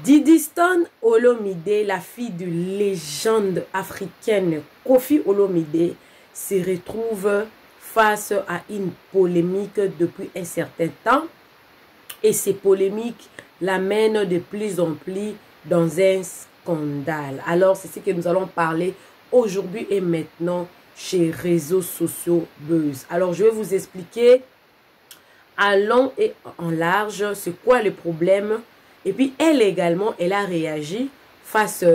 Didiston Olomide, la fille de légende africaine Koffi Olomide, se retrouve face à une polémique depuis un certain temps. Et ces polémiques l'amènent de plus en plus dans un scandale. Alors, c'est ce que nous allons parler aujourd'hui et maintenant chez Réseaux Sociaux Buzz. Alors, je vais vous expliquer en long et en large c'est quoi le problème. Et puis, elle également, elle a réagi face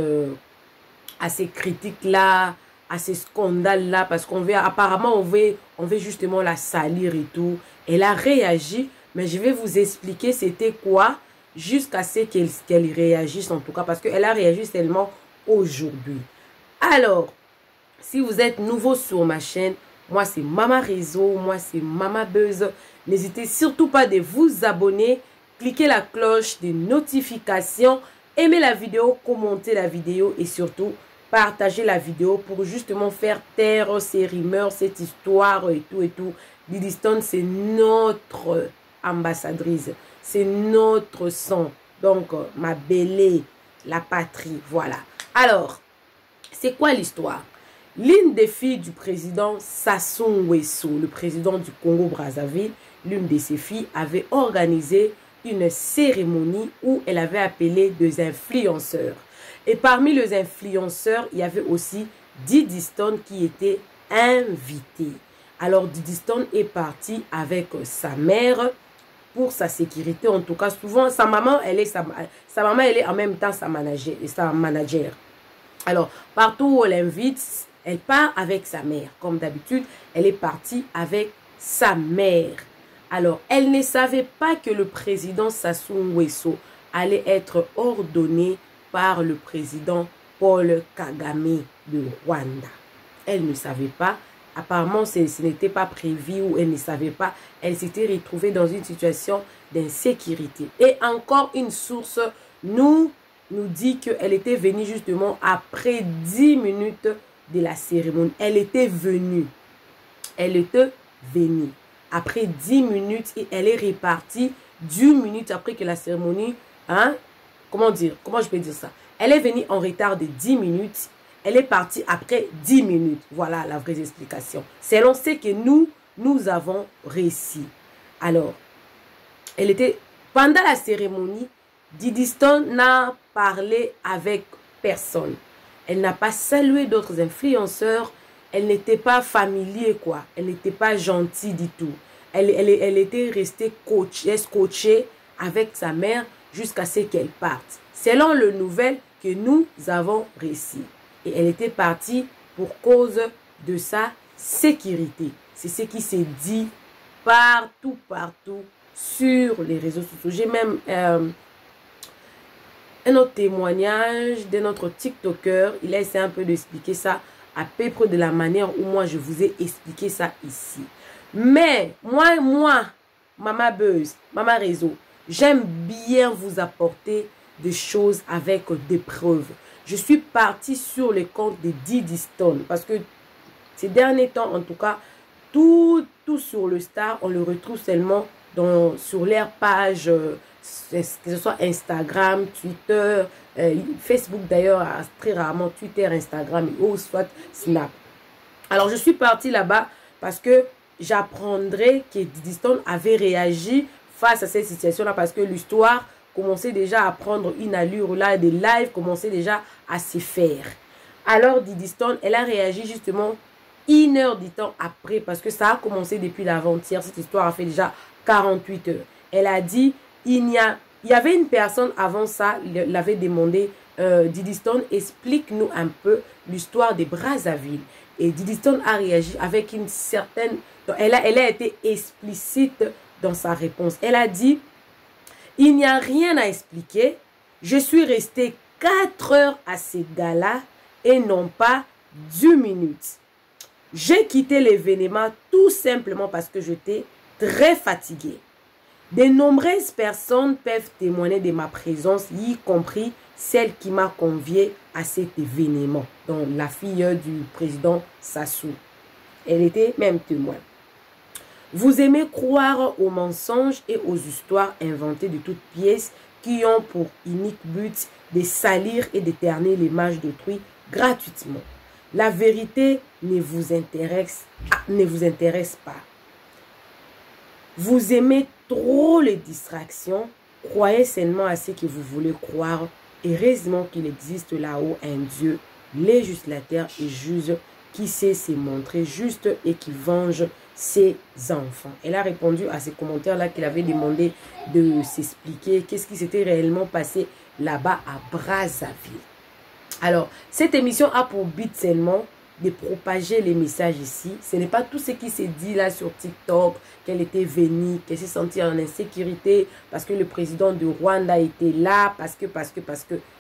à ces critiques-là, à ces scandales-là, parce qu'on veut, apparemment, on veut justement la salir et tout. Elle a réagi, mais je vais vous expliquer c'était quoi, jusqu'à ce qu'elle réagisse en tout cas, parce qu'elle a réagi seulement aujourd'hui. Alors, si vous êtes nouveau sur ma chaîne, moi c'est Mama Réseau, moi c'est Mama Buzz. N'hésitez surtout pas de vous abonner, cliquez la cloche de notification, aimez la vidéo, commentez la vidéo et surtout partagez la vidéo pour justement faire taire ces rumeurs, cette histoire et tout et tout. Didiston, c'est notre ambassadrice, c'est notre sang. Donc, ma belle, la patrie, voilà. Alors, c'est quoi l'histoire? L'une des filles du président Sassou Nguesso, le président du Congo-Brazzaville, l'une de ses filles avait organisé une cérémonie où elle avait appelé des influenceurs. Et parmi les influenceurs, il y avait aussi Didiston qui était invité. Alors Didiston est parti avec sa mère pour sa sécurité. En tout cas, souvent, sa maman, elle est en même temps sa manager. Alors, partout où elle invite, elle part avec sa mère. Comme d'habitude, elle est partie avec sa mère. Alors, elle ne savait pas que le président Sassou Nguesso allait être ordonné par le président Paul Kagame de Rwanda. Elle ne savait pas. Apparemment, ce n'était pas prévu ou elle ne savait pas. Elle s'était retrouvée dans une situation d'insécurité. Et encore une source nous dit qu'elle était venue justement après 10 minutes de la cérémonie. Elle était venue. Elle était venue après 10 minutes et elle est repartie 10 minutes après que la cérémonie, hein, comment je peux dire ça? Elle est venue en retard de 10 minutes. Elle est partie après 10 minutes. Voilà la vraie explication. Selon ce que nous avons réussi. Alors, elle était, pendant la cérémonie, Didiston n'a parlé avec personne. Elle n'a pas salué d'autres influenceurs. Elle n'était pas familière, quoi. Elle n'était pas gentille du tout. Elle était restée scotchée avec sa mère jusqu'à ce qu'elle parte. Selon le nouvelle que nous avons réussi. Et elle était partie pour cause de sa sécurité. C'est ce qui s'est dit partout sur les réseaux sociaux. J'ai même un autre témoignage de notre TikToker. Il a essayé un peu d'expliquer ça à peu près de la manière où moi je vous ai expliqué ça ici. Mais moi, Mama Buzz, Mama Réseau, j'aime bien vous apporter des choses avec des preuves. Je suis partie sur le compte de Didiston parce que ces derniers temps, en tout cas, tout sur le star, on le retrouve seulement sur leur page, que ce soit Instagram, Twitter, Facebook d'ailleurs, très rarement Twitter, Instagram ou soit Snap. Alors, je suis partie là-bas parce que j'apprendrai que Didiston avait réagi face à cette situation-là parce que l'histoire commençait déjà à prendre une allure là, des lives commençaient déjà à se faire. Alors Didiston, elle a réagi justement 1 heure du temps après parce que ça a commencé depuis l'avant-hier. Cette histoire a fait déjà 48 heures. Elle a dit, il y avait une personne avant ça, l'avait demandé, Didiston, explique-nous un peu l'histoire des Brazzaville. Et Didiston a réagi avec une certaine... Elle a été explicite dans sa réponse. Elle a dit, il n'y a rien à expliquer. Je suis restée 4 heures à ce gala et non pas 10 minutes. J'ai quitté l'événement tout simplement parce que j'étais très fatiguée. De nombreuses personnes peuvent témoigner de ma présence, y compris celle qui m'a conviée à cet événement. Donc la fille du président Sassou. Elle était même témoin. Vous aimez croire aux mensonges et aux histoires inventées de toutes pièces qui ont pour unique but de salir et d'éterner l'image d'autrui gratuitement. La vérité ne vous intéresse pas. Vous aimez trop les distractions. Croyez seulement à ce que vous voulez croire. Heureusement qu'il existe là-haut un Dieu législateur et juge qui sait se montrer juste et qui venge ses enfants. Elle a répondu à ces commentaires-là qu'il avait demandé de s'expliquer qu'est-ce qui s'était réellement passé là-bas à Brazzaville. Alors, cette émission a pour but seulement de propager les messages ici. Ce n'est pas tout ce qui s'est dit là sur TikTok, qu'elle était venue, qu'elle s'est sentie en insécurité parce que le président du Rwanda était là, parce que,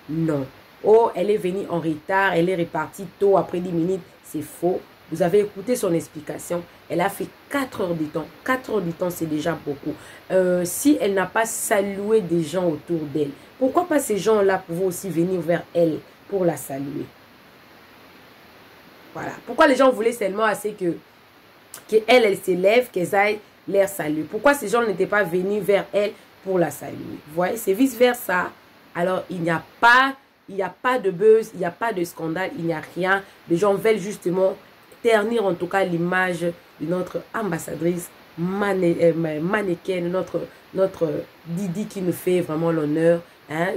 non. Oh, elle est venue en retard, elle est repartie tôt, après 10 minutes, c'est faux. Vous avez écouté son explication, elle a fait 4 heures de temps. 4 heures de temps, c'est déjà beaucoup. Si elle n'a pas salué des gens autour d'elle, pourquoi pas ces gens-là pouvaient aussi venir vers elle pour la saluer? Voilà. Pourquoi les gens voulaient seulement assez que elle s'élève, qu'elle aille l'air saluer? Pourquoi ces gens n'étaient pas venus vers elle pour la saluer? Vous voyez, c'est vice-versa. Alors, il n'y a pas de buzz, il n'y a pas de scandale, il n'y a rien. Les gens veulent justement ternir en tout cas l'image de notre ambassadrice mannequin, notre Didi qui nous fait vraiment l'honneur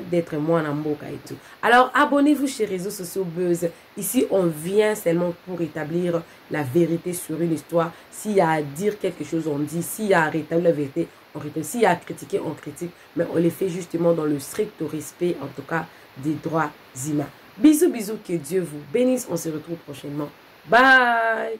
d'être moi en Mboka et tout. Alors, abonnez-vous chez Réseaux Sociaux Buzz. Ici, on vient seulement pour établir la vérité sur une histoire. S'il y a à dire quelque chose, on dit. S'il y a à rétablir la vérité, on rétablit. S'il y a à critiquer, on critique. Mais on les fait justement dans le strict respect, en tout cas, des droits humains. Bisous, bisous, que Dieu vous bénisse. On se retrouve prochainement. Bye!